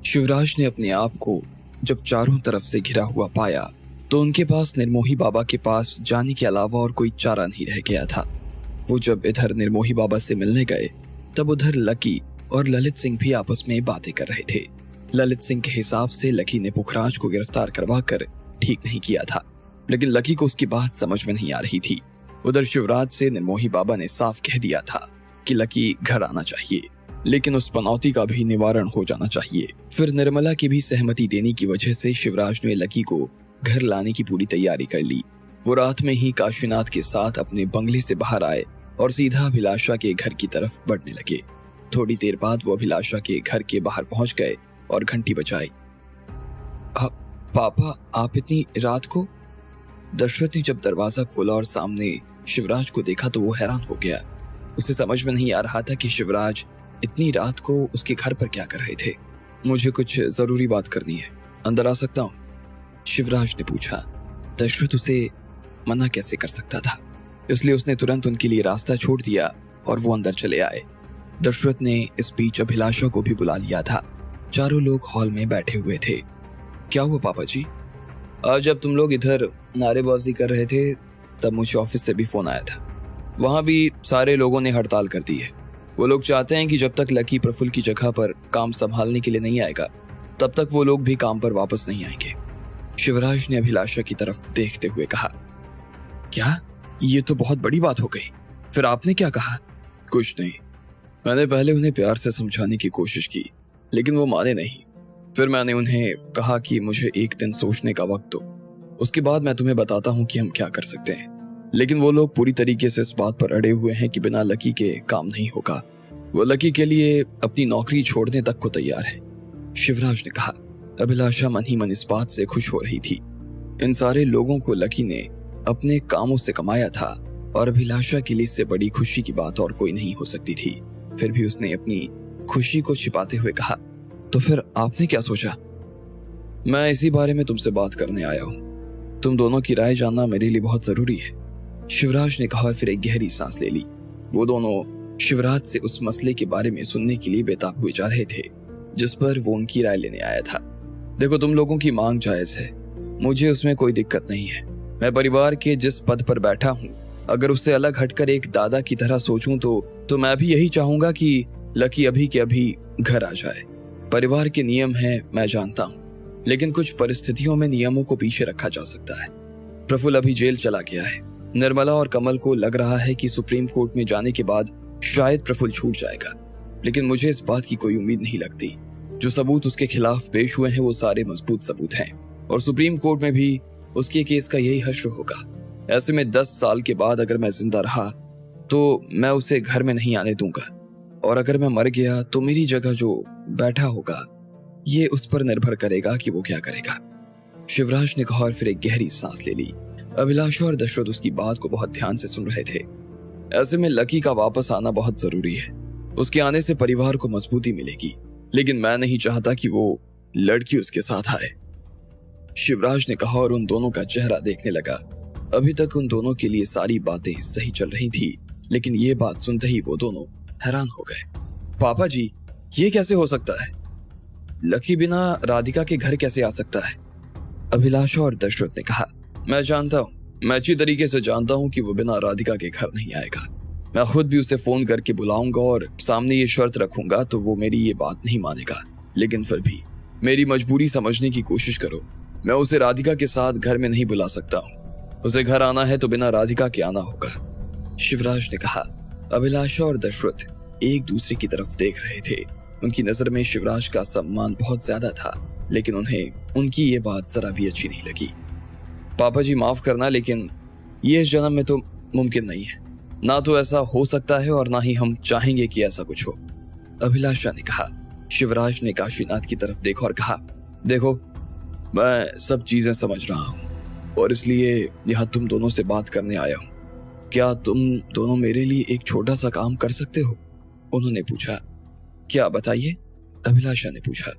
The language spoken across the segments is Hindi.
शिवराज ने अपने आप को जब चारों तरफ से घिरा हुआ पाया तो उनके पास निर्मोही बाबा के पास जाने के अलावा और कोई चारा नहीं रह गया था। वो जब इधर निर्मोही बाबा से मिलने गए तब उधर लकी और ललित सिंह भी आपस में बातें कर रहे थे। ललित सिंह के हिसाब से लकी ने पुखराज को गिरफ्तार करवा कर ठीक नहीं किया था, लेकिन लकी को उसकी बात समझ में नहीं आ रही थी। उधर शिवराज से निर्मोही बाबा ने साफ कह दिया था कि लकी घर आना चाहिए, लेकिन उस पनौती का भी निवारण हो जाना चाहिए। फिर निर्मला की भी सहमति देने की वजह से शिवराज ने लकी को घर लाने की पूरी तैयारी कर ली। वो रात में ही काशीनाथ के साथ अपने बंगले से बाहर आए और सीधा अभिलाषा के घर की तरफ बढ़ने लगे। थोड़ी देर बाद वो अभिलाषा के घर के बाहर पहुंच गए और घंटी बजाई। पापा, आप इतनी रात को? दशरथ ने जब दरवाजा खोला और सामने शिवराज को देखा तो वो हैरान हो गया। उसे समझ में नहीं आ रहा था कि शिवराज इतनी रात को उसके घर पर क्या कर रहे थे। मुझे कुछ जरूरी बात करनी है, अंदर आ सकता हूँ? शिवराज ने पूछा। दशरथ उसे मना कैसे कर सकता था, इसलिए उसने तुरंत उनके लिए रास्ता छोड़ दिया और वो अंदर चले आए। दशरथ ने इस बीच अभिलाषा को भी बुला लिया था। चारों लोग हॉल में बैठे हुए थे। क्या हुआ पापा जी? आज जब तुम लोग इधर नारेबाजी कर रहे थे तब मुझे ऑफिस से भी फोन आया था। वहां भी सारे लोगों ने हड़ताल कर दी है। वो लोग चाहते हैं कि जब तक लकी प्रफुल्ल की जगह पर काम संभालने के लिए नहीं आएगा तब तक वो लोग भी काम पर वापस नहीं आएंगे। शिवराज ने अभिलाषा की तरफ देखते हुए कहा। क्या? ये तो बहुत बड़ी बात हो गई। फिर आपने क्या कहा? कुछ नहीं, मैंने पहले उन्हें प्यार से समझाने की कोशिश की, लेकिन वो माने नहीं। फिर मैंने उन्हें कहा कि मुझे एक दिन सोचने का वक्त दो, उसके बाद मैं तुम्हें बताता हूँ कि हम क्या कर सकते हैं। लेकिन वो लोग पूरी तरीके से इस बात पर अड़े हुए हैं कि बिना लकी के काम नहीं होगा। वो लकी के लिए अपनी नौकरी छोड़ने तक को तैयार है, शिवराज ने कहा। अभिलाषा मन ही मन इस बात से खुश हो रही थी। इन सारे लोगों को लकी ने अपने कामों से कमाया था और अभिलाषा के लिए इससे बड़ी खुशी की बात और कोई नहीं हो सकती थी। फिर भी उसने अपनी खुशी को छिपाते हुए कहा, तो फिर आपने क्या सोचा? मैं इसी बारे में तुमसे बात करने आया हूँ। तुम दोनों की राय जानना मेरे लिए बहुत जरूरी है, शिवराज ने कहा और फिर एक गहरी सांस ले ली। वो दोनों शिवराज से उस मसले के बारे में सुनने के लिए बेताब हुए जा रहे थे जिस पर वो उनकी राय लेने आया था। देखो, तुम लोगों की मांग जायज है, मुझे उसमें कोई दिक्कत नहीं है। मैं परिवार के जिस पद पर बैठा हूँ, अगर उससे अलग हटकर एक दादा की तरह सोचूं तो मैं भी यही चाहूंगा कि लकी अभी के अभी घर आ जाए। परिवार के नियम हैं, मैं जानता हूँ, लेकिन कुछ परिस्थितियों में नियमों को पीछे रखा जा सकता है। प्रफुल्ल अभी जेल चला गया है। निर्मला और कमल को लग रहा है कि सुप्रीम कोर्ट में जाने के बाद शायद प्रफुल्ल छूट जाएगा, लेकिन मुझे इस बात की कोई उम्मीद नहीं लगती। जो सबूत उसके खिलाफ पेश हुए हैं वो सारे मजबूत सबूत हैं और सुप्रीम कोर्ट में भी उसके केस का यही हश्र होगा। ऐसे में 10 साल के बाद अगर मैं जिंदा रहा तो मैं उसे घर में नहीं आने दूंगा, और अगर मैं मर गया तो मेरी जगह जो बैठा होगा ये उस पर निर्भर करेगा कि वो क्या करेगा, शिवराज ने कहा और फिर एक गहरी सांस ले ली। अभिलाषा और दशरथ उसकी बात को बहुत ध्यान से सुन रहे थे। ऐसे में लकी का वापस आना बहुत जरूरी है। उसके आने से परिवार को मजबूती मिलेगी, लेकिन मैं नहीं चाहता कि वो लड़की उसके साथ आए, शिवराज ने कहा और उन दोनों का चेहरा देखने लगा। अभी तक उन दोनों के लिए सारी बातें सही चल रही थी, लेकिन ये बात सुनते ही वो दोनों हैरान हो गए। पापा जी, ये कैसे हो सकता है? लकी बिना राधिका के घर कैसे आ सकता है? अभिलाषा और दशरथ ने कहा। मैं जानता हूँ, मैं अच्छी तरीके से जानता हूँ कि वो बिना राधिका के घर नहीं आएगा। मैं खुद भी उसे फोन करके बुलाऊंगा और सामने ये शर्त रखूंगा तो वो मेरी ये बात नहीं मानेगा, लेकिन फिर भी मेरी मजबूरी समझने की कोशिश करो। मैं उसे राधिका के साथ घर में नहीं बुला सकता हूँ। उसे घर आना है तो बिना राधिका के आना होगा, शिवराज ने कहा। अभिलाषा और दशरथ एक दूसरे की तरफ देख रहे थे। उनकी नजर में शिवराज का सम्मान बहुत ज्यादा था, लेकिन उन्हें उनकी ये बात जरा भी अच्छी नहीं लगी। पापा जी माफ करना, लेकिन ये इस जन्म में तो मुमकिन नहीं है। ना तो ऐसा हो सकता है और ना ही हम चाहेंगे कि ऐसा कुछ हो, अभिलाषा ने कहा। शिवराज ने काशीनाथ की तरफ देखा और कहा, देखो, मैं सब चीजें समझ रहा हूँ और इसलिए यहाँ तुम दोनों से बात करने आया हूँ। क्या तुम दोनों मेरे लिए एक छोटा सा काम कर सकते हो? उन्होंने पूछा। क्या, बताइए, अभिलाषा ने पूछा।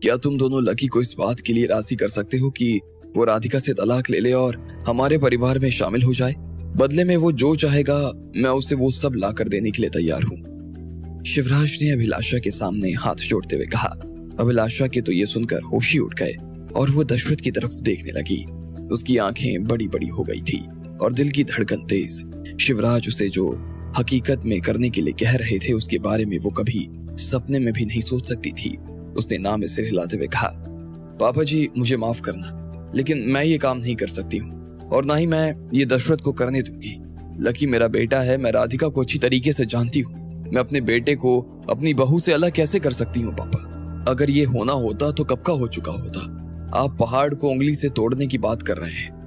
क्या तुम दोनों लकी को इस बात के लिए राजी कर सकते हो कि वो राधिका से तलाक ले ले और हमारे परिवार में शामिल हो जाए? बदले में वो जो चाहेगा मैं उसे वो सब ला कर देने के लिए तैयार हूँ, शिवराज ने अभिलाषा के सामने हाथ जोड़ते हुए कहा। अभिलाषा के तो ये सुनकर होश ही उठ गए और वो दशरथ की तरफ देखने लगी। उसकी आंखें बड़ी बड़ी हो गई थी और दिल की धड़कन तेज। शिवराज उसे जो हकीकत में करने के लिए कह रहे थे उसके बारे में वो कभी सपने में भी नहीं सोच सकती थी। उसने नाम में सिर हिलाते हुए कहा, पापा जी मुझे माफ करना, लेकिन मैं ये काम नहीं कर सकती हूँ और ना ही मैं ये दशरथ को करने दूंगी। लकी मेरा बेटा है, मैं राधिका को अच्छी तरीके से जानती हूँ। मैं अपने बेटे को अपनी बहू से अलग कैसे कर सकती हूँ पापा? अगर ये होना होता तो कब का हो चुका होता। आप पहाड़ को उंगली से तोड़ने की बात कर रहे हैं।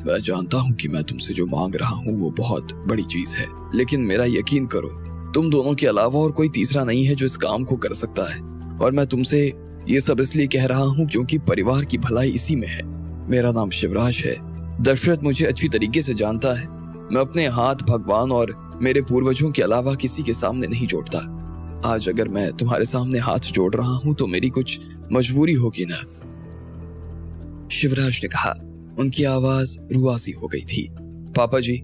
मैं जानता हूँ कि मैं तुमसे जो मांग रहा हूँ वो बहुत बड़ी चीज है, लेकिन मेरा यकीन करो, तुम दोनों के अलावा और कोई तीसरा नहीं है जो इस काम को कर सकता है। और मैं तुमसे ये सब इसलिए कह रहा हूँ क्योंकि परिवार की भलाई इसी में है। मेरा नाम शिवराज है। दशरथ मुझे अच्छी तरीके से जानता है। मैं अपने हाथ भगवान और मेरे पूर्वजों के अलावा किसी के सामने नहीं जोड़ता। आज अगर मैं तुम्हारे सामने हाथ जोड़ रहा हूँ तो मेरी कुछ मजबूरी होगी ना? शिवराज ने कहा। उनकी आवाज रुआसी हो गई थी। पापा जी,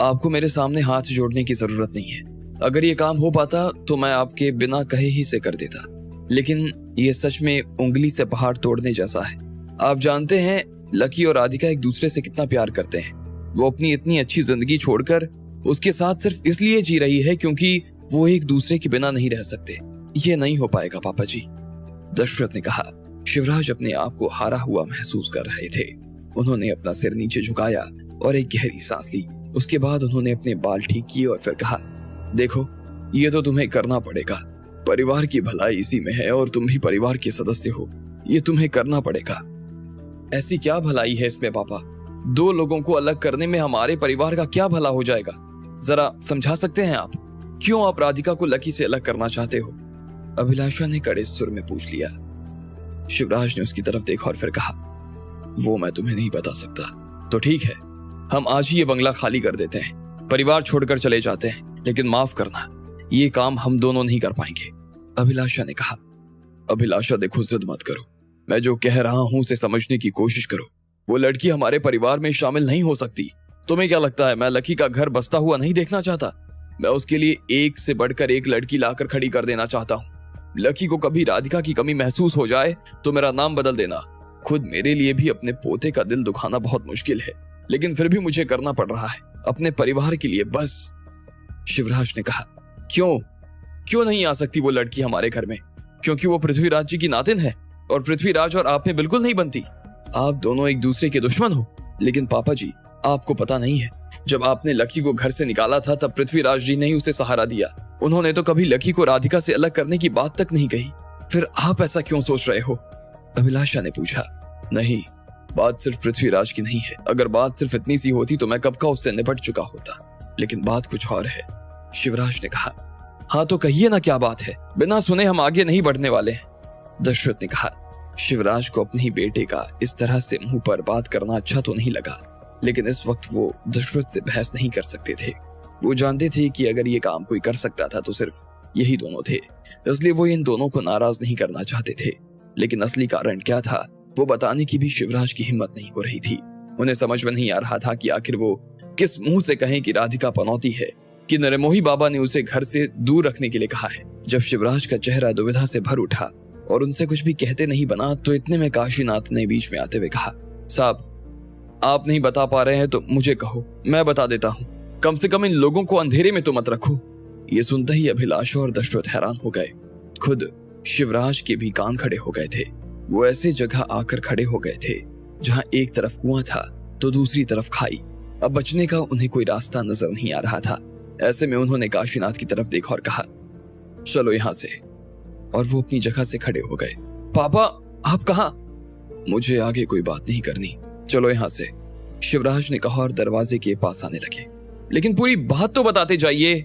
आपको मेरे सामने हाथ जोड़ने की जरूरत नहीं है। अगर ये काम हो पाता तो मैं आपके बिना कहे ही से कर देता, लेकिन ये सच में उंगली से पहाड़ तोड़ने जैसा है। आप जानते हैं लकी और राधिका एक दूसरे से कितना प्यार करते हैं। वो अपनी इतनी अच्छी जिंदगी छोड़कर उसके साथ सिर्फ इसलिए जी रही है क्योंकि वो एक दूसरे के बिना नहीं रह सकते। ये नहीं हो पाएगा पापा जी, दशरथ ने कहा। शिवराज अपने आप को हारा हुआ महसूस कर रहे थे। उन्होंने अपना सिर नीचे झुकाया और एक गहरी सांस ली। उसके बाद उन्होंने अपने बाल ठीक किए और फिर कहा, देखो ये तो तुम्हें करना पड़ेगा। परिवार की भलाई इसी में है और तुम भी परिवार के सदस्य हो। ये तुम्हें करना पड़ेगा। ऐसी क्या भलाई है इसमें पापा? दो लोगों को अलग करने में हमारे परिवार का क्या भला हो जाएगा? जरा समझा सकते हैं आप? क्यों आप राधिका को लकी से अलग करना चाहते हो? अभिलाषा ने कड़े सुर में पूछ लिया। शिवराज ने उसकी तरफ देखा और फिर कहा, वो मैं तुम्हें नहीं बता सकता। तो ठीक है, हम आज ही ये बंगला खाली कर देते हैं, परिवार छोड़कर चले जाते हैं, लेकिन माफ करना, ये काम हम दोनों नहीं कर पाएंगे, अभिलाषा ने कहा। अभिलाषा देखो, जिद मत करो। मैं जो कह रहा हूं उसे समझने की कोशिश करो। वो लड़की हमारे परिवार में शामिल नहीं हो सकती। तुम्हें क्या लगता है मैं लकी का घर बसता हुआ नहीं देखना चाहता? मैं उसके लिए एक से बढ़कर एक लड़की लाकर खड़ी कर देना चाहता हूँ। लकी को कभी राधिका की कमी महसूस हो जाए तो मेरा नाम बदल देना। खुद मेरे लिए भी अपने पोते का दिल दुखाना बहुत मुश्किल है, लेकिन फिर भी मुझे करना पड़ रहा है, अपने परिवार के लिए बस। शिवराज ने कहा, क्यों नहीं आ सकती वो लड़की हमारे घर में? क्योंकि वो पृथ्वीराज जी की नातिन है और पृथ्वीराज और आप में बिल्कुल नहीं बनती। आप दोनों एक दूसरे के दुश्मन हो। लेकिन पापा जी, आपको पता नहीं है, जब आपने लकी को घर से निकाला था तब पृथ्वीराज जी ने ही उसे सहारा दिया। उन्होंने तो कभी लकी को राधिका से अलग करने की बात तक नहीं कही। फिर आप ऐसा क्यों सोच रहे हो? अभिलाषा ने पूछा। नहीं, बात सिर्फ पृथ्वीराज की नहीं है। अगर बात सिर्फ इतनी सी होती तो मैं कब का उससे निपट चुका होता, लेकिन बात कुछ और है, शिवराज ने कहा। हाँ तो कहिए ना, क्या बात है? बिना सुने हम आगे नहीं बढ़ने वाले हैं, दशरथ ने कहा। शिवराज को अपने ही बेटे का इस तरह से मुंह पर बात करना अच्छा तो नहीं लगा, लेकिन इस वक्त वो दशरथ से बहस नहीं कर सकते थे। वो जानते थे कि अगर ये काम कोई कर सकता था तो सिर्फ यही दोनों थे, इसलिए वो इन दोनों को नाराज नहीं करना चाहते थे। लेकिन असली कारण क्या था वो बताने की भी शिवराज की हिम्मत नहीं हो रही थी। उन्हें समझ में नहीं आ रहा था कि आखिर वो किस मुंह से कहें कि राधिका पनौती है, कि नरेमोही बाबा ने उसे घर से दूर रखने के लिए कहा है। जब शिवराज का चेहरा दुविधा से भर उठा और उनसे कुछ भी कहते नहीं बना तो इतने में काशीनाथ ने बीच में आते हुए कहा, साहब आप नहीं बता पा रहे हैं तो मुझे कहो, मैं बता देता हूँ। कम से कम इन लोगों को अंधेरे में तो मत रखो। ये सुनते ही अभिलाषा और दशरथ हैरान हो गए। खुद शिवराज के भी कान खड़े हो गए थे। वो ऐसे जगह आकर खड़े हो गए थे जहां एक तरफ कुआं था तो दूसरी तरफ खाई। अब बचने का उन्हें कोई रास्ता नजर नहीं आ रहा था। ऐसे में उन्होंने काशीनाथ की तरफ देखा और कहा, चलो यहां से। और वो अपनी जगह से खड़े हो गए। पापा आप कहां? मुझे आगे कोई बात नहीं करनी, चलो यहां से, शिवराज ने कहा और दरवाजे के पास आने लगे। लेकिन पूरी बात तो बताते जाइए,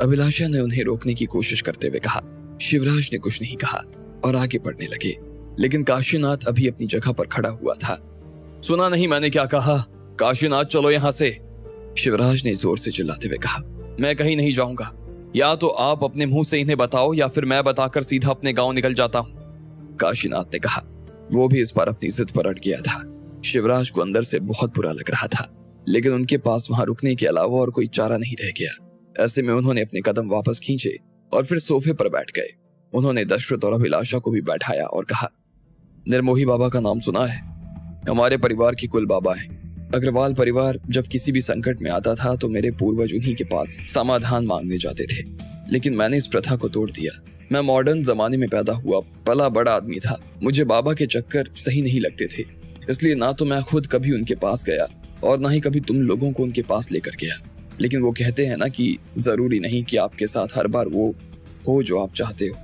अभिलाषा ने उन्हें रोकने की कोशिश करते हुए कहा। शिवराज ने कुछ नहीं कहा और आगे बढ़ने लगे, लेकिन काशीनाथ अभी अपनी जगह पर खड़ा हुआ था। सुना नहीं मैंने क्या कहा? काशीनाथ चलो यहां से, शिवराज ने जोर से चिल्लाते हुए कहा। मैं कहीं नहीं जाऊंगा, या तो आप अपने मुंह से इन्हें बताओ या फिर मैं बताकर सीधा अपने गांव निकल जाता हूं, काशीनाथ ने कहा। वो भी इस बार अपनी जिद पर अड़ गया था। शिवराज को अंदर से बहुत बुरा लग रहा था, लेकिन उनके पास वहां रुकने के अलावा और कोई चारा नहीं रह गया। ऐसे में उन्होंने अपने कदम वापस खींचे और फिर सोफे पर बैठ गए। उन्होंने दशरथ और अभिलाषा को भी बैठाया और कहा, निर्मोही बाबा का नाम सुना है? हमारे परिवार की कुल बाबा है। अग्रवाल परिवार जब किसी भी संकट में आता था तो मेरे पूर्वज उन्हीं के पास समाधान मांगने जाते थे, लेकिन मैंने इस प्रथा को तोड़ दिया। मैं मॉडर्न जमाने में पैदा हुआ, पला बड़ा आदमी था। मुझे बाबा के चक्कर सही नहीं लगते थे, इसलिए ना तो मैं खुद कभी उनके पास गया और ना ही कभी तुम लोगों को उनके पास लेकर गया। लेकिन वो कहते हैं ना कि जरूरी नहीं कि आपके साथ हर बार वो हो जो आप चाहते हो।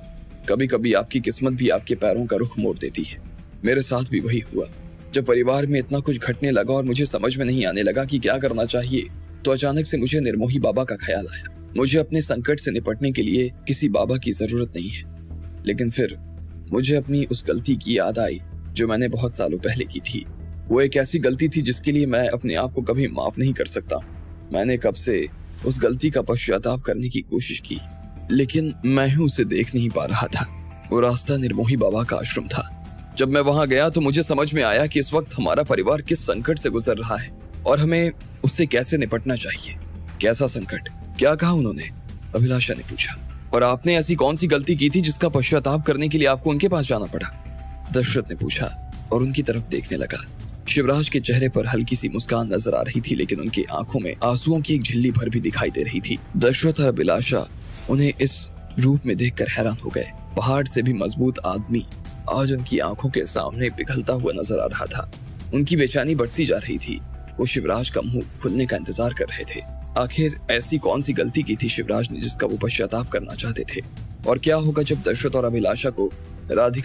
कभी कभी आपकी किस्मत भी आपके पैरों का रुख मोड़ देती है। मेरे साथ भी वही हुआ। जब परिवार में इतना कुछ घटने लगा और मुझे समझ में नहीं आने लगा कि क्या करना चाहिए, तो अचानक से मुझे निर्मोही बाबा का ख्याल आया। मुझे अपने संकट से निपटने के लिए किसी बाबा की जरूरत नहीं है। लेकिन फिर मुझे अपनी उस गलती की याद आई जो मैंने बहुत सालों पहले की थी। वो एक ऐसी गलती थी जिसके लिए मैं अपने आप को कभी माफ नहीं कर सकता। मैंने कब से उस गलती का पश्चाताप करने की कोशिश की, लेकिन मैं ही उसे देख नहीं पा रहा था। वो रास्ता निर्मोही बाबा का आश्रम था। जब मैं वहां गया तो मुझे समझ में आया कि इस वक्त हमारा परिवार किस संकट से गुजर रहा है और हमें उससे कैसे निपटना चाहिए। कैसा संकट? क्या कहा उन्होंने? अभिलाषा ने पूछा। और आपने ऐसी कौन सी गलती की थी जिसका पश्चाताप करने के लिए आपको उनके पास जाना पड़ा? दशरथ ने पूछा और उनकी तरफ देखने लगा। शिवराज के चेहरे पर हल्की सी मुस्कान नजर आ रही थी, लेकिन उनकी आंखों में आंसुओं की एक झिल्ली भर भी दिखाई दे रही थी। दशरथ और अभिलाषा उन्हें इस रूप में देखकर हैरान हो गए। पहाड़ से भी मजबूत आदमी आज उनकी आंखों के सामने पिघलता हुआ नजर आ रहा था। उनकी बेचैनी बढ़ती जा रही थी। वो शिवराज का मुंह खुलने का इंतजार कर रहे थे। आखिर ऐसी कौन सी गलती की थी शिवराज ने जिसका वो पश्चाताप करना चाहते थे? और क्या होगा जब दशरथ और अभिलाषा को राधिका